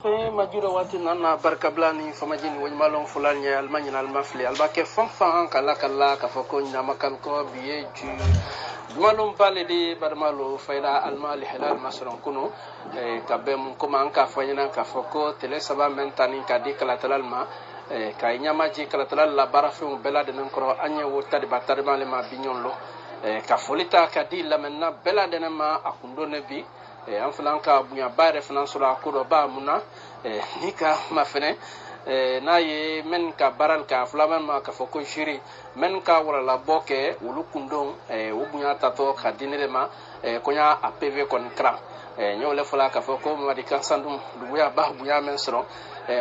majura wati nana barka blani famajini wani malon fulani almanya almafli albake fanfan kala ka foko nyina makal ko biye ju malon baledi barmalo fayda almali halal masron kuno ka bem kuma an ka fanyana ka foko tele saba mentani ka di kala talalma ka nyamaji kala talal la barafun belade nan kro anye wotade batade male ma binyonlo ka folita ka di lamenna belade nan ma akundo nebi an filan ka bunya bare finan sura ko do ba muna ni ka mafene na ye men ka baral ka flaman ma ka foko jiri men ka wala la boke wulu kundon o bunya tato ka dinere ma konya apv kon kram nyole fala ka foko ma di kan sandum duya ba bunya men soro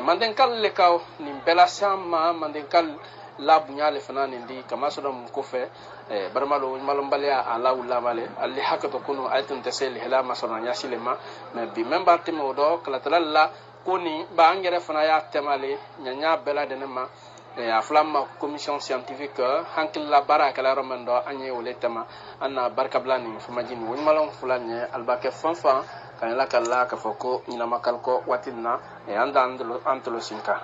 manden kal le ka ni bela sama manden kal la bunya le fana ndi kama so dum ko fe barmalo malum balia ala wala male alli hakato kunu aytun tasel hela masona yasilema me bi memba timo do kala talalla koni ba angere fana ya temale nyanya bela denema a flamma commission scientifique hankil la baraka la romando anye wole tema anna barka blani famajin woni malon fulanye albake fanfa kan la kala ka foko ina makal ko watinna anda antolo sinka.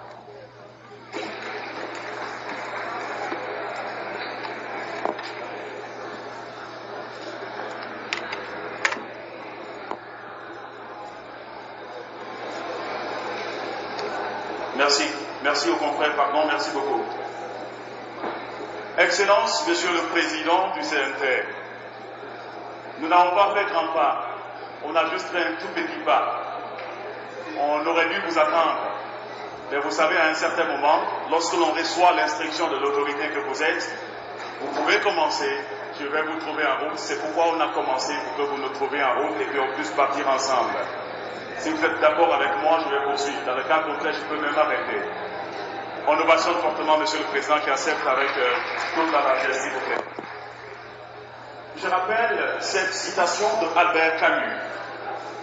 Merci au confrère, pardon, merci beaucoup. Excellence, Monsieur le Président du CNT, nous n'avons pas fait grand pas, on a juste fait un tout petit pas. On aurait dû vous attendre, mais vous savez, à un certain moment, lorsque l'on reçoit l'instruction de l'autorité que vous êtes, vous pouvez commencer, je vais vous trouver en route, c'est pourquoi on a commencé, pour que vous nous trouviez en route et qu'on puisse partir ensemble. Si vous êtes d'accord avec moi, je vais poursuivre. Dans le cas contraire, je peux même arrêter. On ovationne fortement Monsieur le Président qui accepte avec toute la largesse, s'il vous plaît. Je rappelle cette citation de Albert Camus.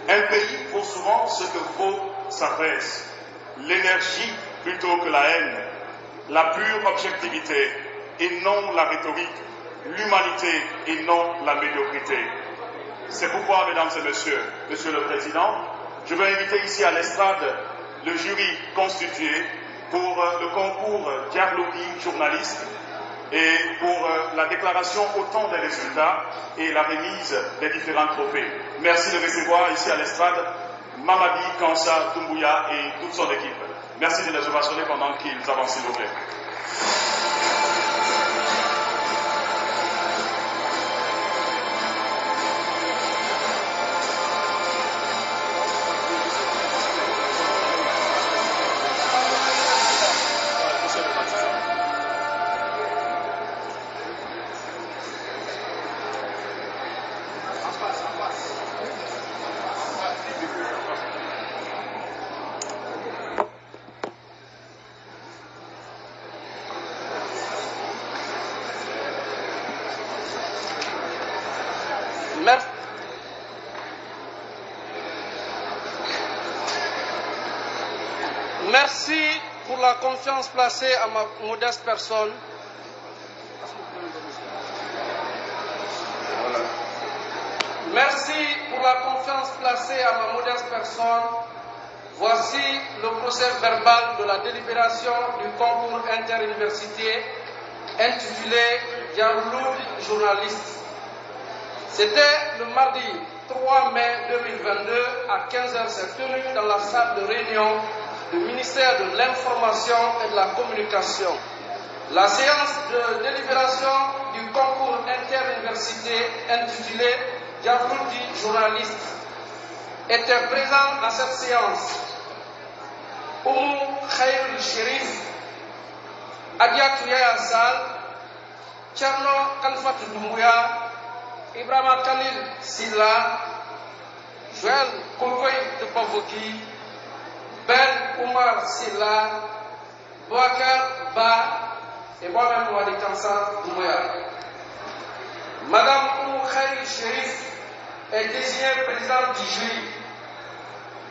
Un pays vaut souvent ce que vaut sa presse. L'énergie plutôt que la haine, la pure objectivité et non la rhétorique, l'humanité et non la médiocrité. C'est pourquoi, mesdames et messieurs, Monsieur le Président, je veux inviter ici à l'estrade le jury constitué pour le concours Diaglogie journaliste et pour la déclaration au temps des résultats et la remise des différents trophées. Merci de recevoir ici à l'estrade Mamadi Kansa Doumbouya et toute son équipe. Merci de les ovationner pendant qu'ils avancent, s'il vous plaît. Merci pour la confiance placée à ma modeste personne. Merci pour la confiance placée à ma modeste personne. Voici le procès verbal de la délibération du concours interuniversité intitulé Diaglogie journaliste. C'était le mardi 3 mai 2022 à 15h. C'est tenu dans la salle de réunion du ministère de l'Information et de la Communication. La séance de délibération du concours interuniversité intitulé Diaglogie journaliste était présent à cette séance Oumou Khairul Chérif, Adiatou Yaya Sall, Tcherno Kalfatou Doumbouya, Ibrahima Khalil Silla, Joël Koukoy de Pavoki, Ben Oumar Silla, Bouakar Ba et moi-même Wadi Kansa Doumbouya. Madame Oumou Khairul Chérif est désignée présidente du jury.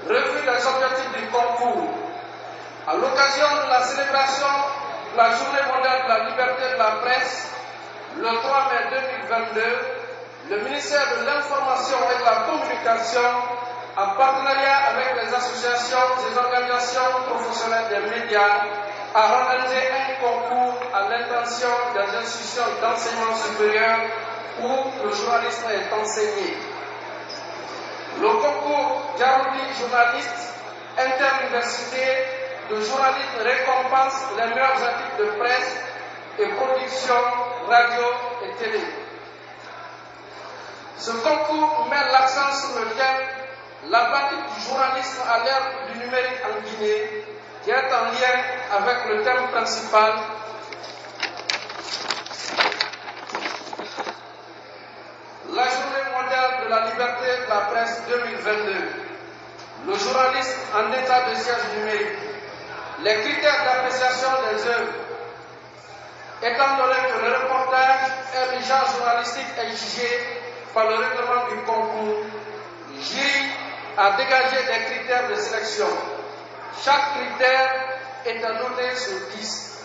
Revue des objectifs du concours. À l'occasion de la célébration de la Journée mondiale de la liberté de la presse, le 3 mai 2022, le ministère de l'Information et de la Communication, en partenariat avec les associations et les organismes des médias a organisé un concours à l'intention des institutions d'enseignement supérieur où le journalisme est enseigné. Le concours Diaroudi journaliste interuniversité de journalisme récompense les meilleurs articles de presse et production radio et télé. Ce concours met l'accent sur le thème la pratique du journalisme à l'ère du numérique en Guinée, qui est en lien avec le thème principal la journée mondiale de la liberté de la presse 2022, le journalisme en état de siège numérique, les critères d'appréciation des œuvres, étant donné que le reportage et le genre journalistique est jugé par le règlement du concours, le jury a dégagé des critères de sélection. Chaque critère est noté sur 10.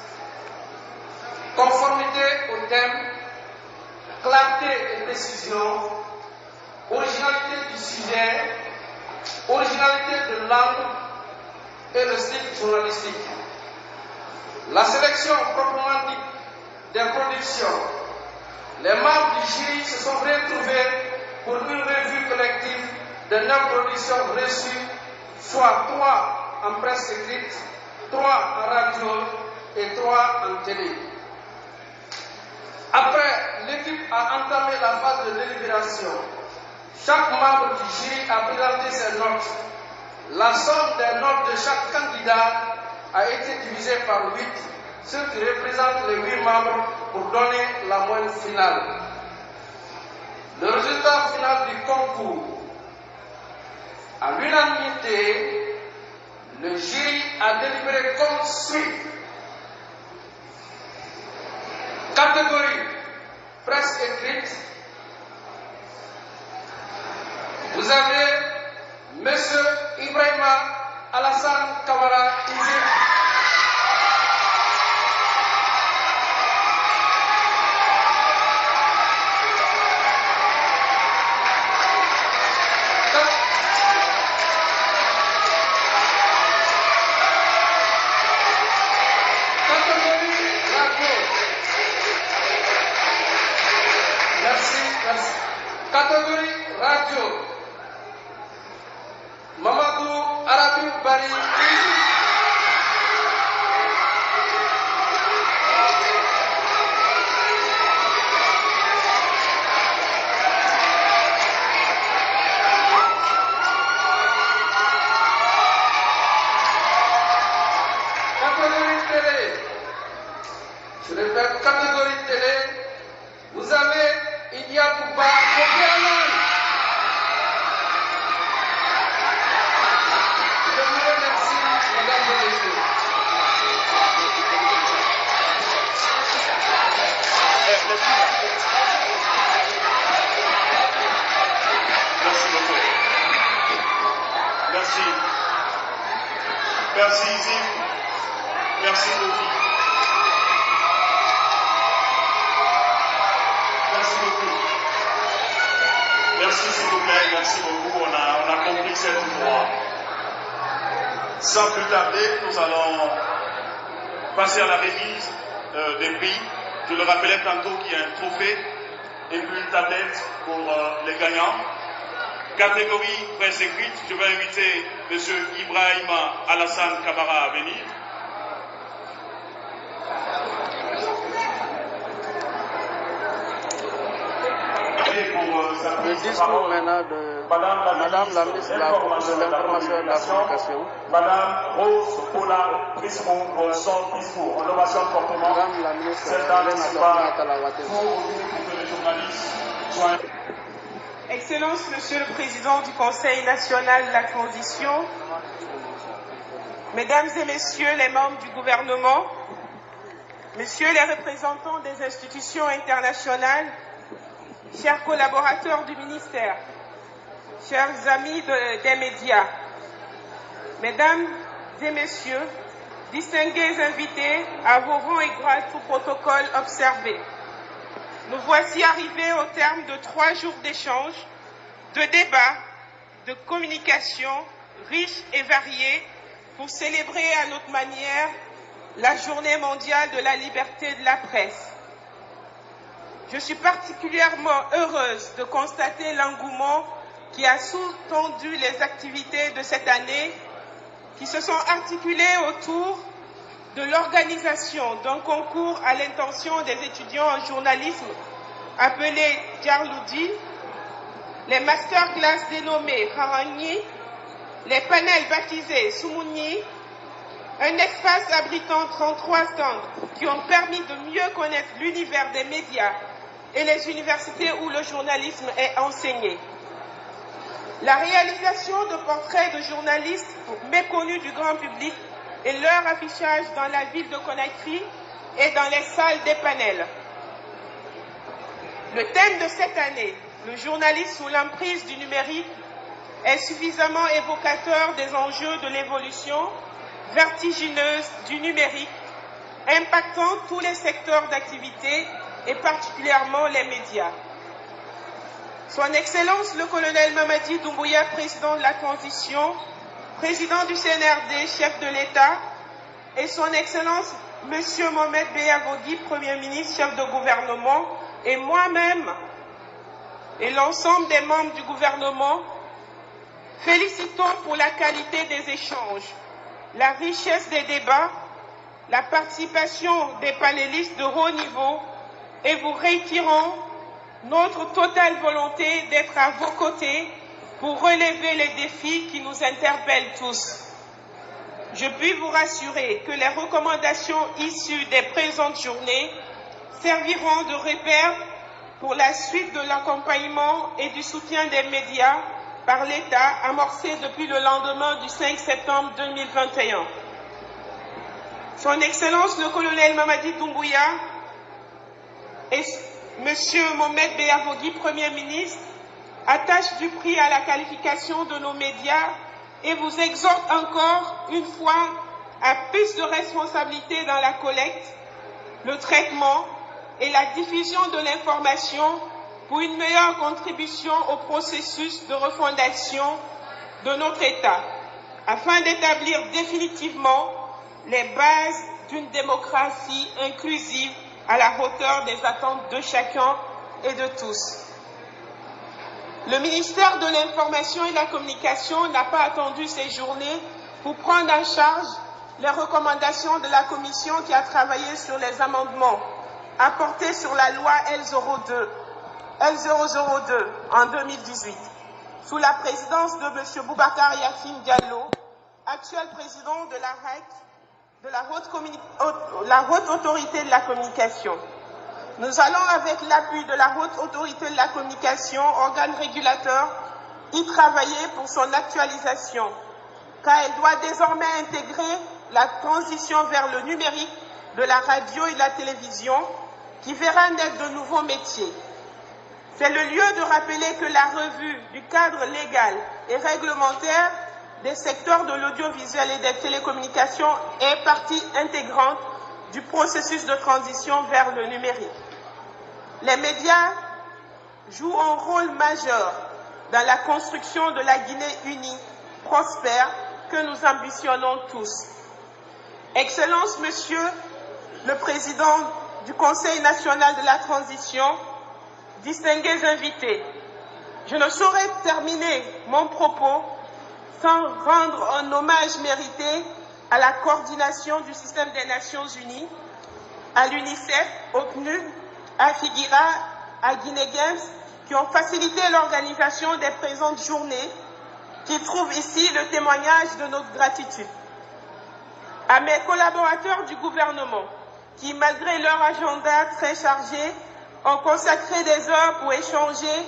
Conformité au thème, clarté et précision, originalité du sujet, originalité de l'angle et le style journalistique. La sélection proprement dite des productions. Les membres du jury se sont retrouvés pour une revue collective de 9 productions reçues, soit 3 en presse écrite, 3 en radio et 3 en télé. Après, l'équipe a entamé la phase de délibération. Chaque membre du jury a présenté ses notes. La somme des notes de chaque candidat a été divisée par 8, ce qui représente les 8 membres pour donner la moyenne finale. Le résultat final du concours. À l'unanimité, le jury a délibéré comme suit. Catégorie presse écrite. Vous avez M. Ibrahima Alassane Kamara Izé. Catégorie radio. Mamadou Arabiou Bari. Catégorie télé. Je répète, catégorie télé. Vous avez Idiatouba Kofianan. Je vous remercie, mesdames et messieurs. Merci beaucoup. Merci. Merci Zim. Merci Kofi. Merci beaucoup. Merci s'il vous plaît, merci beaucoup. On a compris cette voie. Sans plus tarder, nous allons passer à la remise des prix. Je le rappelais tantôt qu'il y a un trophée et puis une tablette pour les gagnants. Catégorie presse écrite, je vais inviter M. Ibrahima Alassane Kamara à venir. Le discours maintenant de Madame la ministre de l'Information et de la Communication. Madame Rose Paula Prismo pour son discours. On l'ovation fortement. Madame la ministre Cette dame n'est pas pour Excellence, Monsieur le Président du Conseil national de la transition, Mesdames et Messieurs les membres du gouvernement, Messieurs les représentants des institutions internationales, chers collaborateurs du ministère, chers amis des médias, Mesdames et Messieurs, distingués invités à vos rangs et grades sous protocole observés. Nous voici arrivés au terme de 3 jours d'échanges, de débats, de communication riches et variés pour célébrer à notre manière la Journée mondiale de la liberté de la presse. Je suis particulièrement heureuse de constater l'engouement qui a sous-tendu les activités de cette année, qui se sont articulées autour de l'organisation d'un concours à l'intention des étudiants en journalisme appelé Djarloudi, les masterclass dénommés Harangni, les panels baptisés Soumouni, un espace abritant 33 stands qui ont permis de mieux connaître l'univers des médias et les universités où le journalisme est enseigné. La réalisation de portraits de journalistes méconnus du grand public et leur affichage dans la ville de Conakry et dans les salles des panels. Le thème de cette année, le journalisme sous l'emprise du numérique, est suffisamment évocateur des enjeux de l'évolution vertigineuse du numérique, impactant tous les secteurs d'activité et particulièrement les médias. Son Excellence le colonel Mamadi Doumbouya, président de la transition, président du CNRD, chef de l'État, et son Excellence Monsieur Mohamed Beyavogui, Premier ministre, chef de gouvernement, et moi-même et l'ensemble des membres du gouvernement, félicitons pour la qualité des échanges, la richesse des débats, la participation des panélistes de haut niveau et vous réitérons notre totale volonté d'être à vos côtés pour relever les défis qui nous interpellent tous. Je puis vous rassurer que les recommandations issues des présentes journées serviront de repère pour la suite de l'accompagnement et du soutien des médias par l'État amorcé depuis le lendemain du 5 septembre 2021. Son Excellence le colonel Mamadi Doumbouya et Monsieur Mohamed Beyavogui, Premier ministre, attachent du prix à la qualification de nos médias et vous exhortent encore une fois à plus de responsabilité dans la collecte, le traitement et la diffusion de l'information pour une meilleure contribution au processus de refondation de notre État, afin d'établir définitivement les bases d'une démocratie inclusive à la hauteur des attentes de chacun et de tous. Le ministère de l'Information et de la Communication n'a pas attendu ces journées pour prendre en charge les recommandations de la commission qui a travaillé sur les amendements apportés sur la loi L002 en 2018, sous la présidence de M. Boubacar Yassine Diallo, actuel président de la RAC, de la Haute Autorité de la Communication. Nous allons, avec l'appui de la Haute Autorité de la Communication, organe régulateur, y travailler pour son actualisation, car elle doit désormais intégrer la transition vers le numérique de la radio et de la télévision, qui verra naître de nouveaux métiers. C'est le lieu de rappeler que la revue du cadre légal et réglementaire des secteurs de l'audiovisuel et des télécommunications est partie intégrante du processus de transition vers le numérique. Les médias jouent un rôle majeur dans la construction de la Guinée unie, prospère, que nous ambitionnons tous. Excellence, Monsieur le Président du Conseil national de la transition, distingués invités, je ne saurais terminer mon propos sans rendre un hommage mérité à la coordination du système des Nations Unies, à l'UNICEF, au PNUD, à Figuira, à Guinée Games, qui ont facilité l'organisation des présentes journées, qui trouvent ici le témoignage de notre gratitude. À mes collaborateurs du gouvernement, qui, malgré leur agenda très chargé, ont consacré des heures pour échanger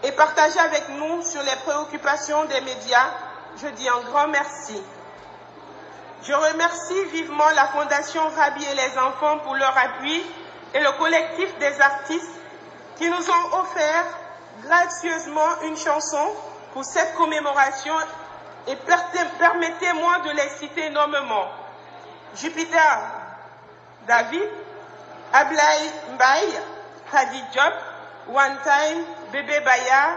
et partager avec nous sur les préoccupations des médias, je dis un grand merci. Je remercie vivement la Fondation Rabi et les enfants pour leur appui et le collectif des artistes qui nous ont offert gracieusement une chanson pour cette commémoration et permettez-moi de les citer nommément. Jupiter David, Ablaï Mbaye, Hadi Diop, One Time, Bébé Baya,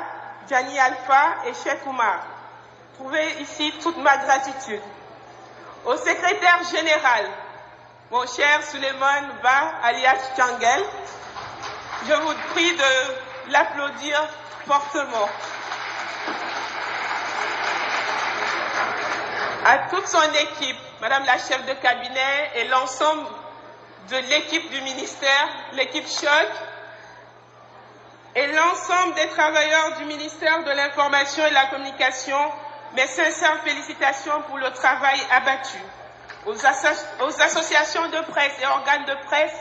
Gianni Alpha et Cheikh Oumar. Trouvez ici toute ma gratitude. Au secrétaire général, mon cher Suleiman Ba, alias Changel, je vous prie de l'applaudir fortement. À toute son équipe, Madame la chef de cabinet et l'ensemble de l'équipe du ministère, l'équipe Choc, et l'ensemble des travailleurs du ministère de l'Information et de la Communication, mes sincères félicitations pour le travail abattu. Aux associations de presse et organes de presse,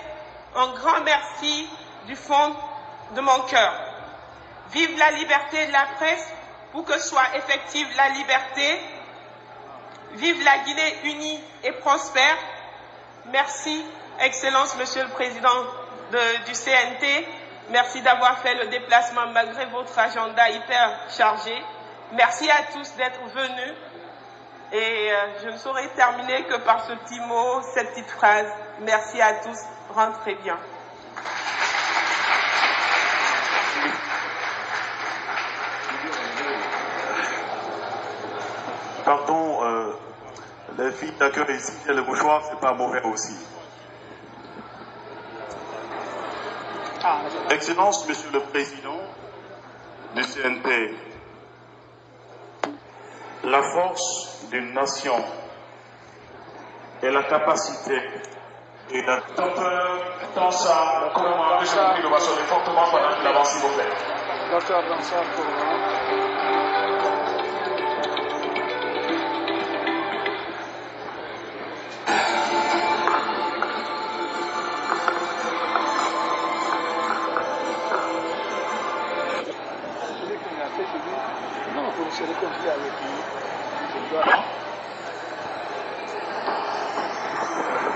un grand merci du fond de mon cœur. Vive la liberté de la presse pour que soit effective la liberté. Vive la Guinée unie et prospère. Merci, Excellence, Monsieur le Président du CNT. Merci d'avoir fait le déplacement malgré votre agenda hyper chargé. Merci à tous d'être venus. Et je ne saurais terminer que par ce petit mot, cette petite phrase. Merci à tous. Rentrez bien. Pardon, les filles d'accueil ici, le mouchoir, c'est pas mauvais aussi. Excellence, Monsieur le Président du CNT, la force d'une nation et la capacité et la tant ça, le gouvernement, je vous prie de m'assurer fortement pendant qu'il avance, s'il vous plaît. Docteur Dansar, pour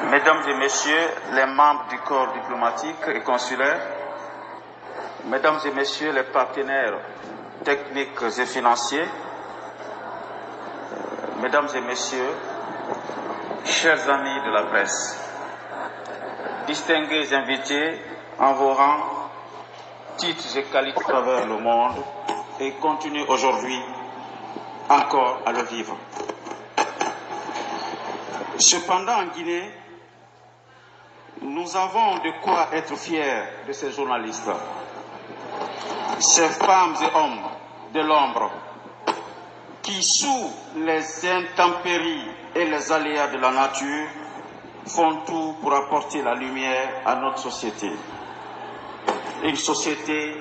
Mesdames et Messieurs les membres du corps diplomatique et consulaire, Mesdames et Messieurs les partenaires techniques et financiers, Mesdames et Messieurs, chers amis de la presse, distingués invités en vos rangs, titres et qualités à travers le monde et continuez aujourd'hui encore à le vivre. Cependant, en Guinée, nous avons de quoi être fiers de ces journalistes, ces femmes et hommes de l'ombre, qui, sous les intempéries et les aléas de la nature, font tout pour apporter la lumière à notre société. Une société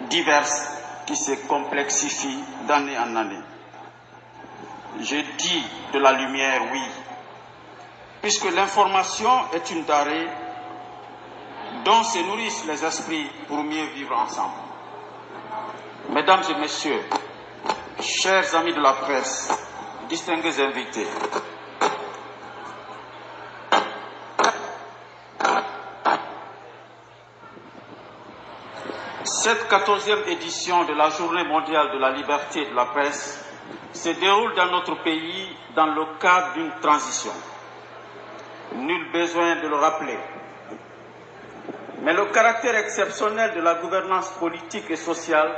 diverse qui se complexifie d'année en année. Je dis de la lumière, oui, puisque l'information est une denrée dont se nourrissent les esprits pour mieux vivre ensemble. Mesdames et Messieurs, chers amis de la presse, distingués invités, cette 14e édition de la Journée mondiale de la liberté de la presse se déroule dans notre pays dans le cadre d'une transition. Nul besoin de le rappeler. Mais le caractère exceptionnel de la gouvernance politique et sociale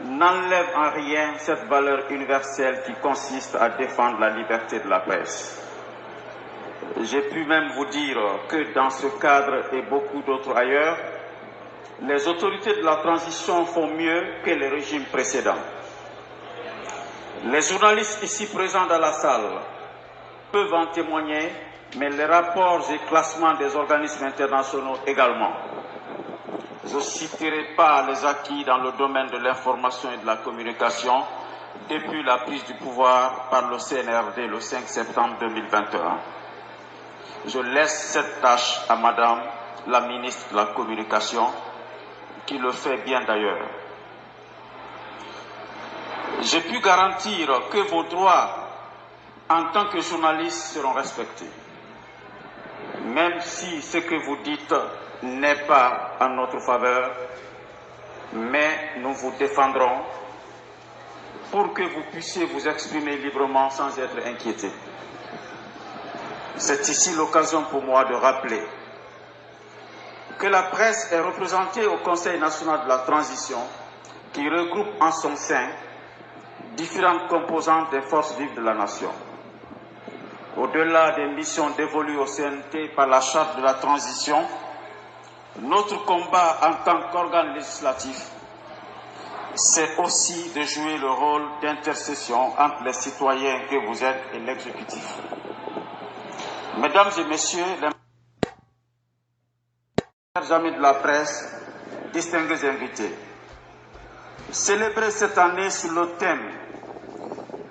n'enlève en rien cette valeur universelle qui consiste à défendre la liberté de la presse. J'ai pu même vous dire que dans ce cadre et beaucoup d'autres ailleurs, les autorités de la transition font mieux que les régimes précédents. Les journalistes ici présents dans la salle peuvent en témoigner, mais les rapports et classements des organismes internationaux également. Je ne citerai pas les acquis dans le domaine de l'information et de la communication depuis la prise du pouvoir par le CNRD le 5 septembre 2021. Je laisse cette tâche à Madame la ministre de la Communication, qui le fait bien d'ailleurs. J'ai pu garantir que vos droits en tant que journaliste seront respectés, même si ce que vous dites n'est pas en notre faveur, mais nous vous défendrons pour que vous puissiez vous exprimer librement sans être inquiétés. C'est ici l'occasion pour moi de rappeler que la presse est représentée au Conseil national de la transition qui regroupe en son sein différentes composantes des forces vives de la nation. au-delà des missions dévolues au CNT par la charte de la transition, notre combat en tant qu'organe législatif, c'est aussi de jouer le rôle d'intercession entre les citoyens que vous êtes et l'exécutif. Mesdames et messieurs, les chers amis de la presse, distingués invités, célébrer cette année sous le thème,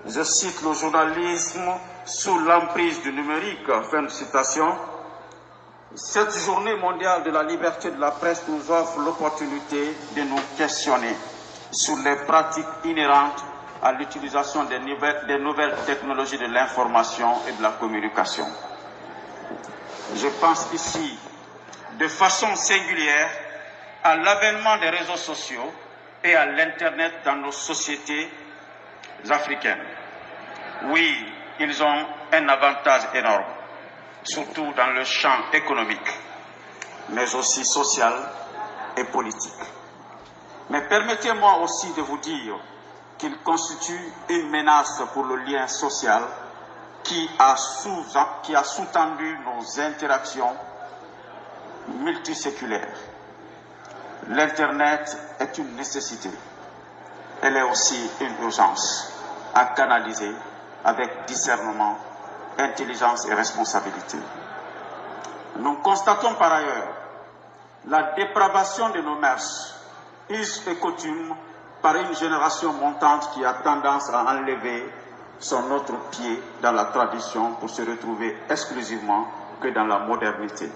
je cite, le journalisme sous l'emprise du numérique, fin de citation. Cette journée mondiale de la liberté de la presse nous offre l'opportunité de nous questionner sur les pratiques inhérentes à l'utilisation des nouvelles technologies de l'information et de la communication. Je pense ici de façon singulière à l'avènement des réseaux sociaux et à l'Internet dans nos sociétés africaines. Oui, ils ont un avantage énorme, surtout dans le champ économique, mais aussi social et politique. Mais permettez-moi aussi de vous dire qu'ils constituent une menace pour le lien social qui a sous-tendu nos interactions multiséculaires. L'Internet est une nécessité. Elle est aussi une urgence à canaliser avec discernement, intelligence et responsabilité. Nous constatons par ailleurs la dépravation de nos mœurs, us et coutumes, par une génération montante qui a tendance à enlever son autre pied dans la tradition pour se retrouver exclusivement que dans la modernité.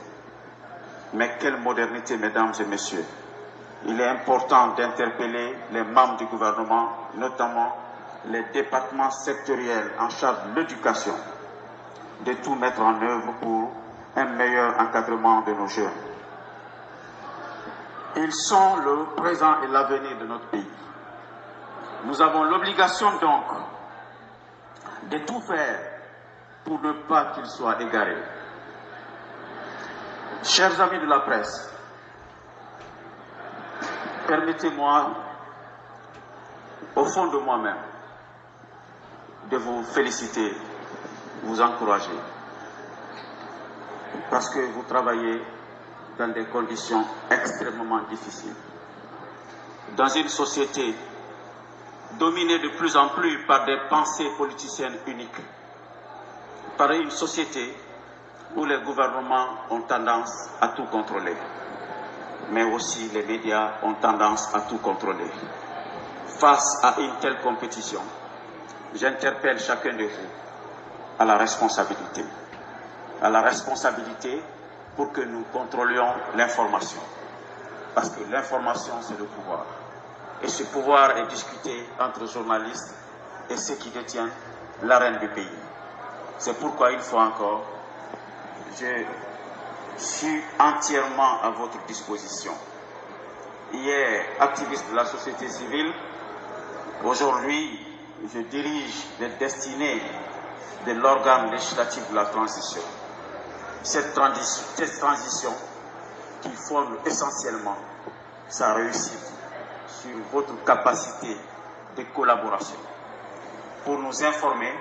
Mais quelle modernité, mesdames et messieurs! Il est important d'interpeller les membres du gouvernement, notamment les départements sectoriels en charge de l'éducation, de tout mettre en œuvre pour un meilleur encadrement de nos jeunes. Ils sont le présent et l'avenir de notre pays. Nous avons l'obligation donc de tout faire pour ne pas qu'ils soient égarés. Chers amis de la presse, permettez-moi, au fond de moi-même, de vous féliciter, vous encourager, parce que vous travaillez dans des conditions extrêmement difficiles. Dans une société dominée de plus en plus par des pensées politiciennes uniques, par une société où les gouvernements ont tendance à tout contrôler, mais aussi les médias ont tendance à tout contrôler. Face à une telle compétition, j'interpelle chacun de vous à la responsabilité. À la responsabilité pour que nous contrôlions l'information. Parce que l'information, c'est le pouvoir. Et ce pouvoir est discuté entre journalistes et ceux qui détiennent l'arène du pays. C'est pourquoi une fois encore, je suis entièrement à votre disposition. Hier, activiste de la société civile, aujourd'hui, je dirige les destinées de l'organe législatif de la transition. Cette transition qui forme essentiellement sa réussite sur votre capacité de collaboration pour nous informer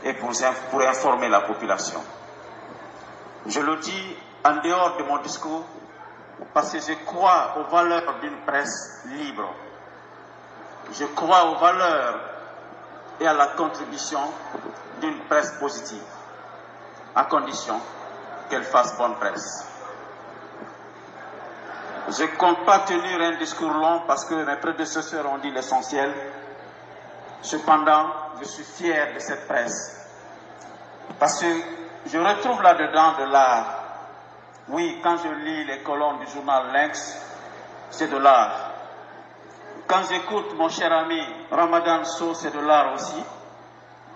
et pour informer la population. Je le dis en dehors de mon discours parce que je crois aux valeurs d'une presse libre. Je crois aux valeurs et à la contribution d'une presse positive, à condition qu'elle fasse bonne presse. Je ne compte pas tenir un discours long parce que mes prédécesseurs ont dit l'essentiel. Cependant, je suis fier de cette presse parce que je retrouve là-dedans de l'art. Oui, quand je lis les colonnes du journal Lynx, c'est de l'art. Quand j'écoute mon cher ami Ramadan Sow, c'est de l'art aussi.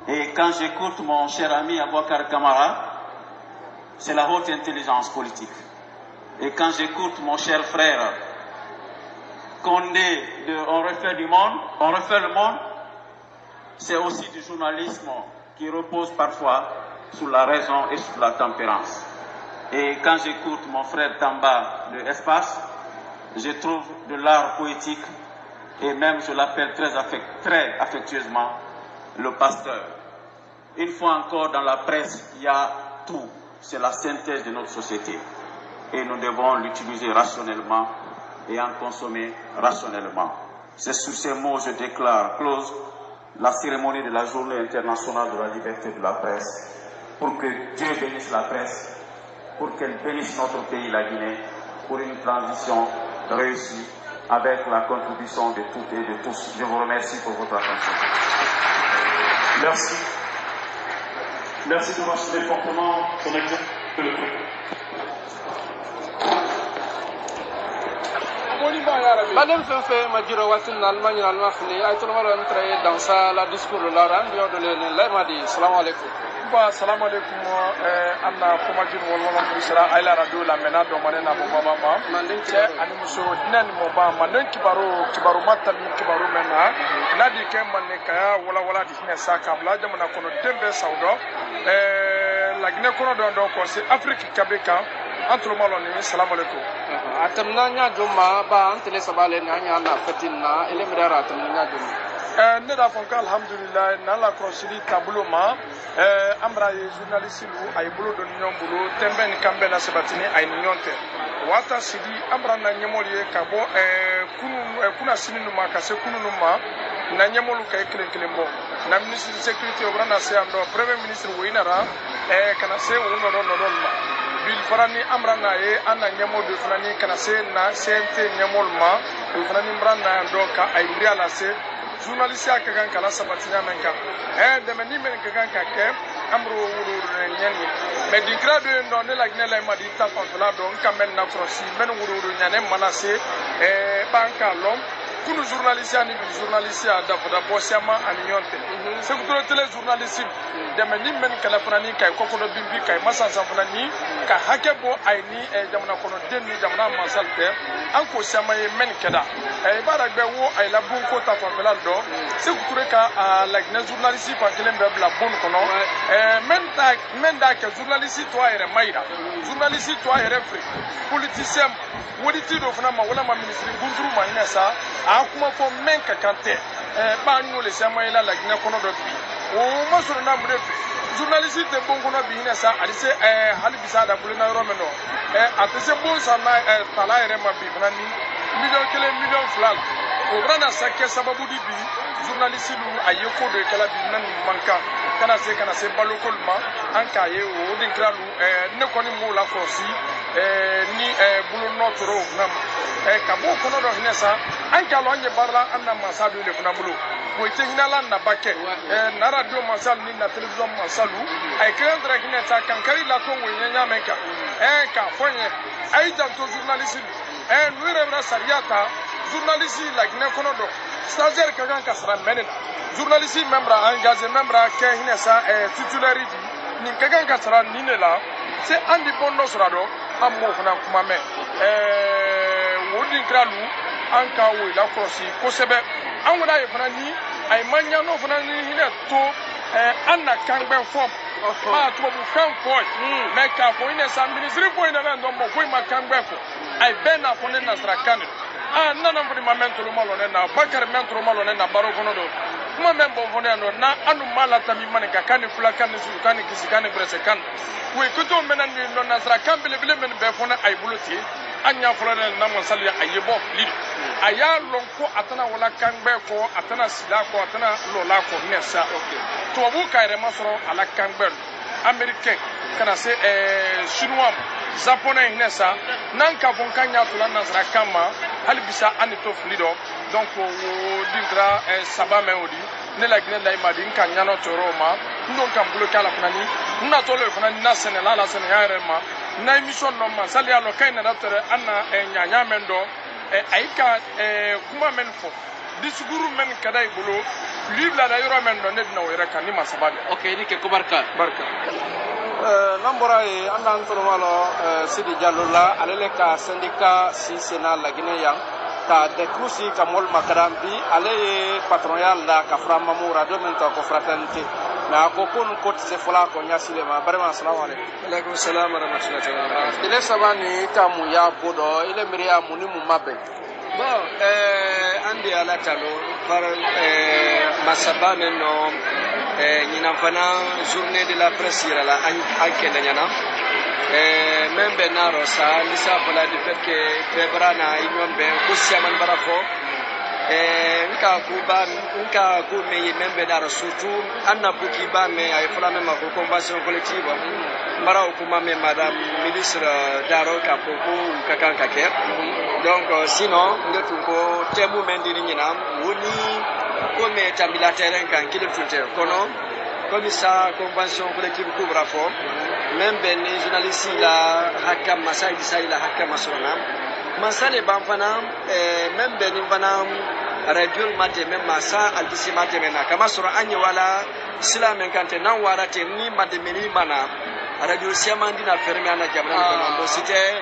Et quand j'écoute mon cher ami Abouakar Kamara, c'est la haute intelligence politique. Et quand j'écoute mon cher frère Condé de On refait du monde, On refait le monde, c'est aussi du journalisme qui repose parfois sur la raison et sur la tempérance. Et quand j'écoute mon frère Tamba de Espace, je trouve de l'art poétique et même je l'appelle très affectueusement le pasteur. Une fois encore, dans la presse, il y a tout. C'est la synthèse de notre société. Et nous devons l'utiliser rationnellement et en consommer rationnellement. C'est sous ces mots que je déclare close la cérémonie de la Journée internationale de la liberté de la presse, pour que Dieu bénisse la presse, pour qu'elle bénisse notre pays, la Guinée, pour une transition réussie avec la contribution de toutes et de tous. Je vous remercie pour votre attention. Merci. Merci de mentionner fortement son exemple. Badem Fefe Majiro Watin Allemagne Almafni, I told her dans ça la discours de la radio de l'Emadi. Salam alaikum. Salam alaikum. Anna Komajir Wolon Isra Aila Radio la Mena do Manena Baba Ma. Animuso Dinan Moba Manen Kibaru Mata Kibaru Mena. Nadi Kemane Kaya Wala di Nessa Kabla Jamana Kono Dembe Saudo. La Guinée Kono do Conseil Afrique Kabeka. Entre le malon, salam alaikum. Atamna nya juma ba antele sabale nya na fatina ele midara atamna nya juma. Ne da fonka alhamdulillah na la croisili tableau ma amra journaliste lu ay bolo do nyom bolo tembe ni kambe na sabatini ay nyonte wata sidi amra na nyemoliye kabo kuna sininu ma kase kununu ma na nyemolu kay kelen na ministre de sécurité obrana se ando premier ministre woinara kana se wono no ma bil farani amrana ye anna nyamo de farani kana se na sente nyamol ma de farani mrana ndo ka ay mriala se journaliste akagan kala sabatinya menka de meni men kagan ka ke amro wuro nyani me di grade no ne la gnela ma di ta kontola do kamen na crosi men wuro nyane manase banka lom kunu journaliste ani bi journaliste da bosiama ani nyonte se ku tele journaliste de meni men kala farani kay kokodo bimbi kay masansa farani ka hakebo aini jamana kono denni jamana masalte an ko sama ye men keda bara gbe wo ay la bon ko ta kontola do se ku ture ka la gne journaliste pa kelen be bla bon kono men da ke journaliste to ayre maida journaliste to ayre free politicien wodi do fana ma wala ma ministre gunduru ma ina sa a kuma fo men ka kante ba nyo le sama ila la gne kono do bi o ma so na mure journaliste de bon kono bi ina sa ali se hali bisa da bulina romeno atese bon sa na tala ere ma bi fana ni million flag o brana sakke sababu di bi journaliste lu ayeko de kala bi nan manka kana se balokol ma an ka ye o din kralu ne koni mo la forci ni bulu notro nam ka bo kono do hinesa an ka lo anye barla an na masadu le funa bulu ko te hinala na bake na radio masal ni na television masalu ay kren drag hinesa kan kari la to wonya nyamenka ka fonye ay janto journaliste nuire bra sariata journaliste la gine kono do stagiaire kagan kasra menena journaliste membre engagé membre ke hinesa titulaire di ni kagan kasra ninela c'est andi bondo srado ammo fana kuma me wodi gralu anka wo la crosi ko sebe an wona ye fana ni ay manya no fana ni hine to anna kangbe form ma to bu kan ko me ka fo ine sa ministry fo ine na ndo mo ko ma kangbe fo ay bena fo ne na srakan nana fo ni mamento lo malo ne na bakar mentro malo ne na baro kono do kuma men bon fo ne no na anu mala tami man ka kan fula kan su kan kisi kan brese kan we ko to menan ni no na srakan bele men be fo na ay buloti anya fo ne na mo sali ayebo lido aya lon ko atana wala kangbe ko atana sila ko atana lola ko nessa to bu kaire masoro ala kangbe americain kana se chinois japonais nessa nan ka bon kanya to lan nasra kama halbisa anito flido donc o dingra sabame odi ne la gne la imadi kan nyano to roma ndo kan bulo kala funani na to le funani na senela la senela ma na emission no ma sali alo kaina na tore anna nyanya mendo aika kuma men fo disguru men kada ibulu libla da yoro men don nedna wera kan ni masabale okay ni ke ko barka nambora e anda antoro malo Sidi Diallo la alele ka syndicat si sena la Guinée ta de cruci ka mol makarambi ale patron yalla ka frama mu radio men to ko fraternité na ko kon ko se fola ko nyasile ma vraiment assalamu alaikum alaikum salam wa rahmatullahi wa barakatuh ile sabani ka mu ya bodo ile miriya mu ni mu mabe bon andi ala talo par masabane no ñinam fana journée de la presse ira la anke nyana même benaro sa lisa pour du fait que febrana inyombe ko siaman barafo nka ku me même benaro surtout anna buki ba me ay fala même ko convention collective mara ko mame madame ministre daro ka poko kakan kaker donc sinon ngetu ko temu mendini nyinam woni ko me tambila terrain kan kile funte kono comme ça convention collective couvre fo même ben journaliste la hakam masai disai la hakam masona masale banfana même ben fana radio mate même masa aldisi mate mena kama sura anye wala silamen kante nan warate ni mate meni mana radio siamandi na fermé ana jamna kono c'était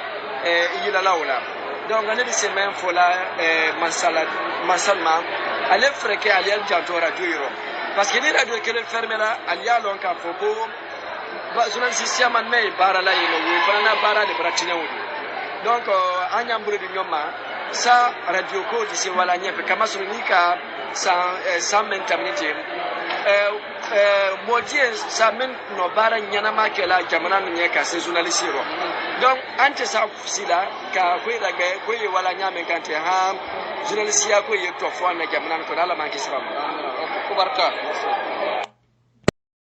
yila laula donc on est de semaine fola masalma ale freke ale janto radio yoro parce que ni radio kele fermé la alia lon ka foko journaliste siaman me bara la yelo wi fana bara de bratine wodi donc anyambure di nyoma sa radio ko di se wala nyefe kama sunika sans mentamite modie sa men no bara nyana makela jamana nye ka se journaliste ro donc ante sa sila ka ko daga ko ye wala nyame kante ha journaliste ya ko ye to fo na jamana ko dala manki sram ko barka